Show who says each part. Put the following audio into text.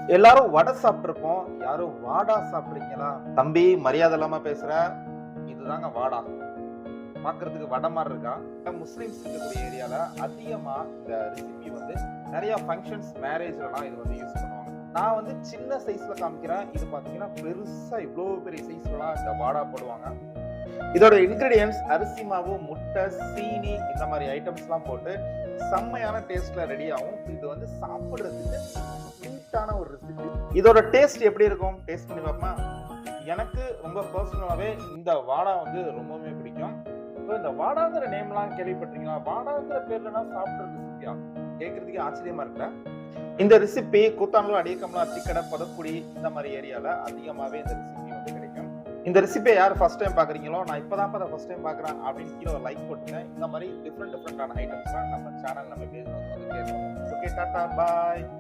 Speaker 1: எல்லாரும் வடை சாப்பிட்டிருப்போம். யாரும் வாடா சாப்பிடுறீங்களா? தம்பி மரியாதை இல்லாம பேசுற. இதுதாங்க வாடா. பாக்குறதுக்கு வடை மாதிரி இருக்கா? முஸ்லிம்ஸ் இருக்கக்கூடிய ஏரியால அதிகமா இந்த ரெசிபி வந்து நிறைய ஃபங்க்ஷன்ஸ், மேரேஜ்லாம் இது வந்து யூஸ் பண்ணுவாங்க. நான் வந்து சின்ன சைஸ்ல காமிக்கிறேன். இது பாத்தீங்கன்னா பெருசா இவ்வளவு பெரிய சைஸ்லாம் இந்த வாடா போடுவாங்க. இதோட இன்கிரிடியன்ஸ் அரிசி மாவு, முட்டை, சீனி இந்த மாதிரி ஐட்டம்ஸ் எல்லாம் போட்டு செம்மையான டேஸ்ட்ல ரெடி ஆகும். இது வந்து சாப்பிடுறதுக்கு ஸ்வீட்டான ஒரு ரெசிபி. இதோட டேஸ்ட் எப்படி இருக்கும்? டேஸ்ட் பண்ணி பார்ப்போமா? எனக்கு ரொம்ப பர்சனலாவே இந்த வாடா வந்து ரொம்பவே பிடிக்கும். இந்த வாடாங்கிற நேம்லாம் கேள்விப்பட்டீங்களா? வாடாங்கிற பேர்லனா சாப்பிடுற ரெசிபியா? கேட்கறதுக்கு ஆச்சரியமா இருக்குல்ல? இந்த ரெசிபி கூத்தாண்டூர், அடியக்கமலா, அத்திக்கடை, பதக்குடி இந்த மாதிரி ஏரியால அதிகமாவே இந்த ரெசிபி வந்து கிடைக்கும். இந்த ரெசிபியை யார் ஃபர்ஸ்ட் டைம் பாக்குறீங்களோ, நான் இப்பதான் ஃபர்ஸ்ட் டைம் பாக்குறேன் அப்படின்னு கீழே ஒரு லைக் போட்டுங்க. இந்த மாதிரி டிஃப்ரெண்டான ஐட்டம்ஸ்லாம் நம்ம சேனல், நம்ம பேஜ் வந்து கேட்கணும். ஓகே, டாடா, பாய்.